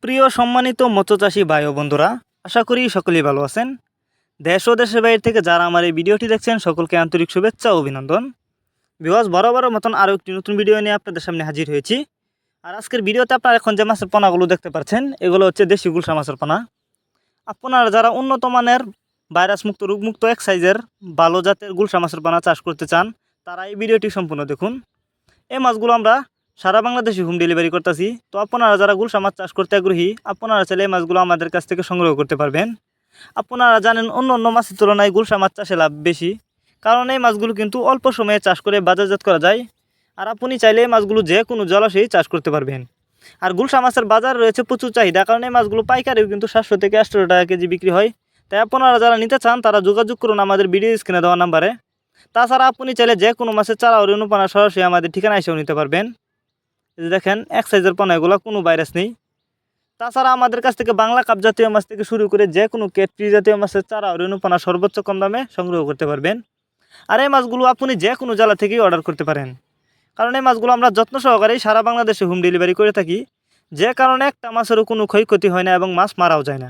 প্রিয় সম্মানিত মৎস্যচাষী ভাই ও বন্ধুরা, আশা করি সকলেই ভালো আছেন। দেশ ও দেশের বাইরে থেকে যারা আমার এই ভিডিওটি দেখছেন সকলকে আন্তরিক শুভেচ্ছা ও অভিনন্দন। ভিউয়ার্স, বরাবরের মতন আরও একটি নতুন ভিডিও নিয়ে আপনাদের সামনে হাজির হয়েছি। আর আজকের ভিডিওতে আপনারা এখন যে মাছের পোনাগুলো দেখতে পাচ্ছেন এগুলো হচ্ছে দেশি গুলশা মাছের পোনা। আপনারা যারা উন্নত মানের ভাইরাস মুক্ত রোগমুক্ত এক সাইজের ভালো জাতের গুলশা মাছের পোনা চাষ করতে চান তারা এই ভিডিওটি সম্পূর্ণ দেখুন। এই মাছগুলো আমরা সারা বাংলাদেশে হোম ডেলিভারি করতেছি। তো আপনারা যারা গুলশা মাছ চাষ করতে আগ্রহী আপনারা চাইলে এই মাছগুলো আমাদের কাছ থেকে সংগ্রহ করতে পারবেন। আপনারা জানেন অন্য অন্য মাছের তুলনায় গুলশা মাছ চাষে লাভ বেশি, কারণ এই মাছগুলো কিন্তু অল্প সময়ে চাষ করে বাজারজাত করা যায়। আর আপনি চাইলে এই মাছগুলো যে কোনো জলাশয়েই চাষ করতে পারবেন। আর গুলশা মাছের বাজার রয়েছে প্রচুর চাহিদা, কারণ এই মাছগুলো পাইকারিও কিন্তু 700 থেকে 800 টাকা কেজি বিক্রি হয়। তাই আপনারা যারা নিতে চান তারা যোগাযোগ করুন আমাদের ভিডিও স্ক্রিনে দেওয়া নাম্বারে। তাছাড়া আপনি চাইলে যে কোনো মাছের চারা ও রেণুপানা সরাসরি আমাদের ঠিকানা এসেও নিতে পারবেন। দেখেন এক সাইজের পোনা, এগুলো কোনো ভাইরাস নেই। তাছাড়া আমাদের কাছ থেকে বাংলা কাপ জাতীয় মাছ থেকে শুরু করে যে কোনো কেটরি জাতীয় মাছের চারা ও রেণুপানা সর্বোচ্চ কম দামে সংগ্রহ করতে পারবেন। আর এই মাছগুলো আপনি যে কোনো জেলা থেকেই অর্ডার করতে পারেন, কারণ এই মাছগুলো আমরা যত্ন সহকারেই সারা বাংলাদেশে হোম ডেলিভারি করে থাকি, যে কারণে একটা মাছেরও কোনো ক্ষয়ক্ষতি হয় না এবং মাছ মারাও যায় না।